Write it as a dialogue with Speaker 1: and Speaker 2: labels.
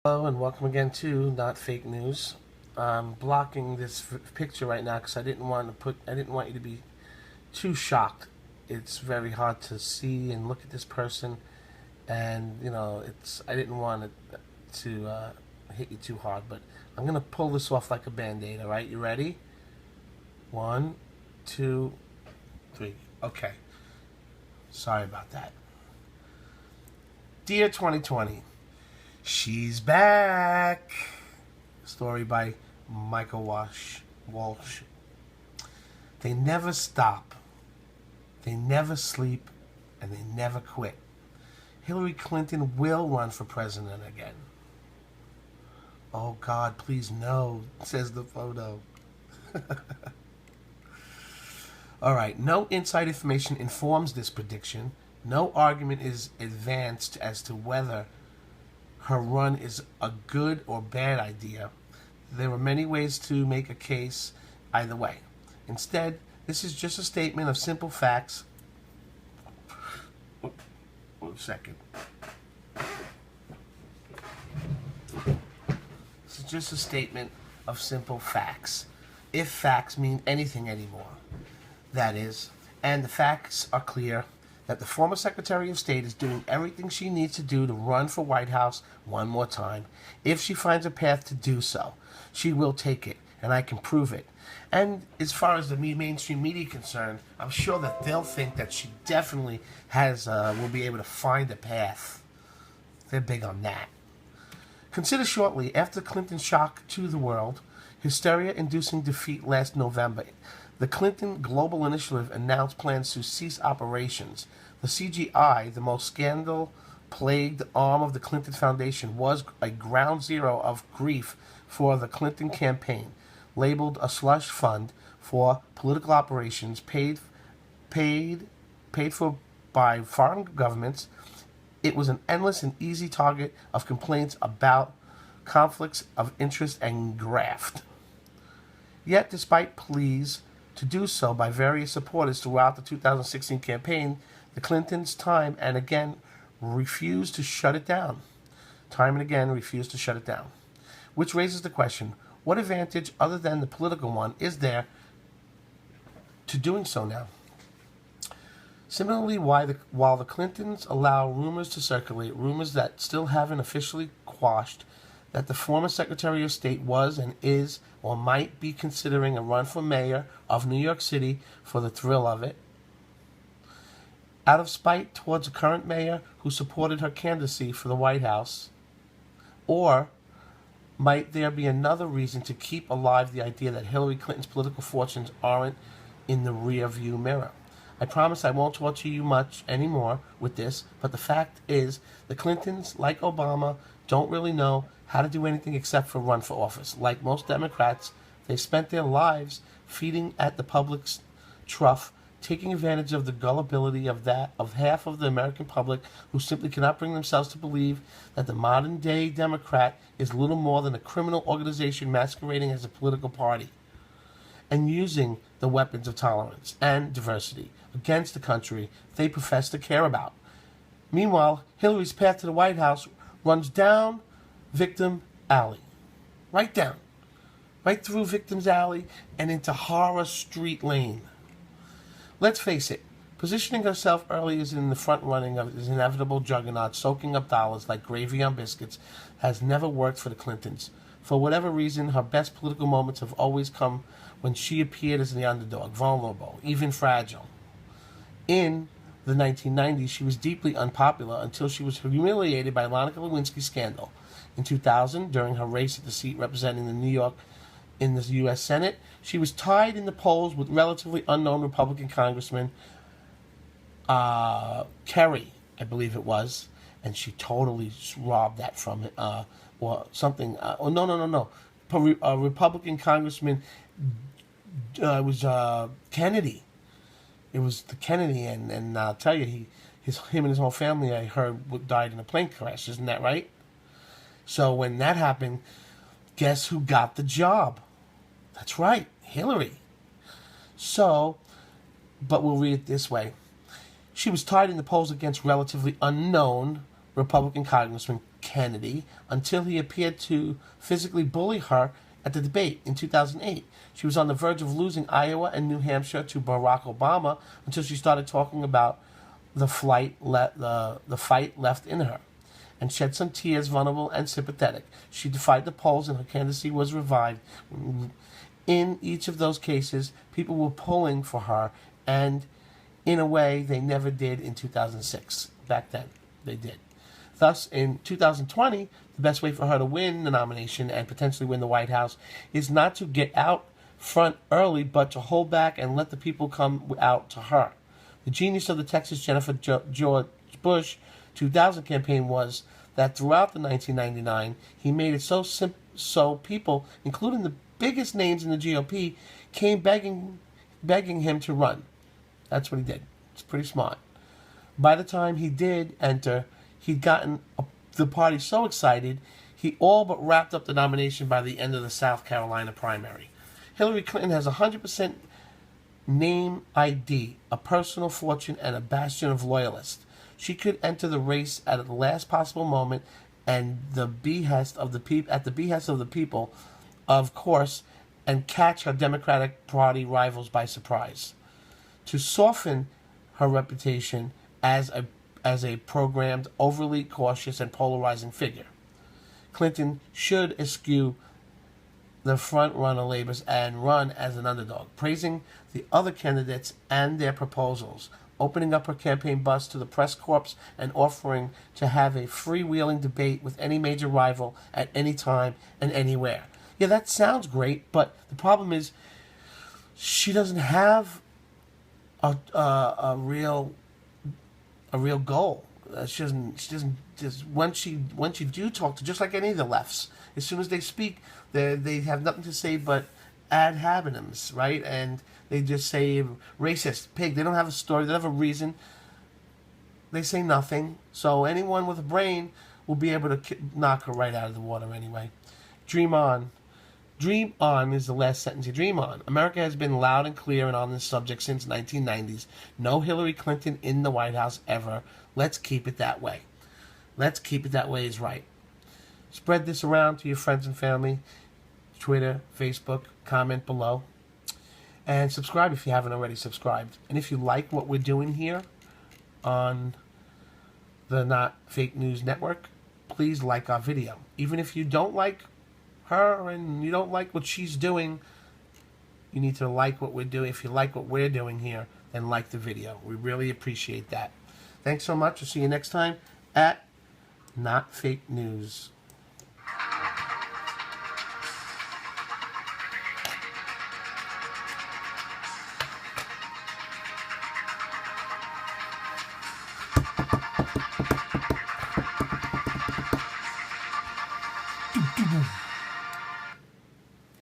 Speaker 1: Hello and welcome again to Not Fake News. I'm blocking this picture right now because I didn't want you to be too shocked. It's very hard to see and look at this person, and I didn't want it to hit you too hard. But I'm gonna pull this off like a band-aid. All right, you ready? One, two, three. Okay. Sorry about that. Dear 2020. She's back. Story by Michael Walsh. They never stop. They never sleep. And they never quit. Hillary Clinton will run for president again. Oh God, please no, says the photo. Alright, no inside information informs this prediction. No argument is advanced as to whether her run is a good or bad idea. There are many ways to make a case either way. Instead, this is just a statement of simple facts. One second. This is just a statement of simple facts. If facts mean anything anymore, that is. And the facts are clear that the former Secretary of State is doing everything she needs to do to run for White House one more time. If she finds a path to do so, she will take it, and I can prove it. And as far as the mainstream media is concerned, I'm sure that they'll think that she definitely will be able to find a path. They're big on that. Consider shortly, after Clinton's shock to the world, hysteria-inducing defeat last November, the Clinton Global Initiative announced plans to cease operations. The CGI, the most scandal-plagued arm of the Clinton Foundation, was a ground zero of grief for the Clinton campaign. Labeled a slush fund for political operations paid for by foreign governments, it was an endless and easy target of complaints about conflicts of interest and graft. Yet, despite pleas to do so by various supporters throughout the 2016 campaign, the Clintons time and again refused to shut it down. Which raises the question, what advantage other than the political one is there to doing so now? Similarly, while the Clintons allow rumors to circulate, rumors that still haven't officially quashed, that the former Secretary of State was and is or might be considering a run for mayor of New York City for the thrill of it, out of spite towards the current mayor who supported her candidacy for the White House, or might there be another reason to keep alive the idea that Hillary Clinton's political fortunes aren't in the rear-view mirror? I promise I won't torture you much anymore with this, but the fact is the Clintons, like Obama, don't really know how to do anything except for run for office. Like most Democrats, they spent their lives feeding at the public's trough, taking advantage of the gullibility of half of the American public who simply cannot bring themselves to believe that the modern-day Democrat is little more than a criminal organization masquerading as a political party, and using the weapons of tolerance and diversity against the country they profess to care about. Meanwhile, Hillary's path to the White House runs down Victim Alley. Right through Victim's Alley and into Horror Street Lane. Let's face it, positioning herself early as in the front running of this inevitable juggernaut soaking up dollars like gravy on biscuits has never worked for the Clintons. For whatever reason, her best political moments have always come when she appeared as the underdog, vulnerable, even fragile. In the 1990s, she was deeply unpopular until she was humiliated by Monica Lewinsky's scandal. In 2000, during her race at the seat representing New York in the U.S. Senate, she was tied in the polls with relatively unknown Republican Congressman Kerry, I believe it was, and she totally robbed that from it, or something. No. Republican Congressman, it was Kennedy. It was the Kennedy, and I'll tell you, him and his whole family, I heard, died in a plane crash. Isn't that right? So when that happened, guess who got the job? That's right, Hillary. So, but we'll read it this way. She was tied in the polls against relatively unknown Republican Congressman Kennedy until he appeared to physically bully her at the debate in 2008. She was on the verge of losing Iowa and New Hampshire to Barack Obama until she started talking about the fight left in her, and shed some tears, vulnerable and sympathetic. She defied the polls, and her candidacy was revived. In each of those cases, people were pulling for her, and in a way they never did in 2006. Back then, they did. Thus, in 2020, the best way for her to win the nomination and potentially win the White House is not to get out front early, but to hold back and let the people come out to her. The genius of the Texas Jennifer George Bush 2000 campaign was that throughout the 1999, he made it so people, including the biggest names in the GOP, came begging him to run. That's what he did. It's pretty smart. By the time he did enter, he'd gotten the party so excited, he all but wrapped up the nomination by the end of the South Carolina primary. Hillary Clinton has 100% name ID, a personal fortune, and a bastion of loyalists. She could enter the race at the last possible moment, and at the behest of the people, of course, and catch her Democratic Party rivals by surprise. To soften her reputation as a programmed, overly cautious, and polarizing figure, Clinton should eschew the front-runner labels and run as an underdog, praising the other candidates and their proposals, opening up her campaign bus to the press corps, and offering to have a freewheeling debate with any major rival at any time and anywhere. Yeah, that sounds great, but the problem is she doesn't have a real goal. She doesn't just once you do talk to, just like any of the lefts, as soon as they speak, they have nothing to say but ad hominems, right? And they just say racist, pig. They don't have a story. They don't have a reason. They say nothing. So anyone with a brain will be able to knock her right out of the water anyway. Dream on. Dream on is the last sentence you dream on. America has been loud and clear and on this subject since 1990s. No Hillary Clinton in the White House ever. Let's keep it that way. Let's keep it that way is right. Spread this around to your friends and family. Twitter, Facebook, comment below. And subscribe if you haven't already subscribed. And if you like what we're doing here on the Not Fake News Network, please like our video. Even if you don't like her and you don't like what she's doing, you need to like what we're doing. If you like what we're doing here, then like the video. We really appreciate that. Thanks so much. We'll see you next time at Not Fake News. Boom.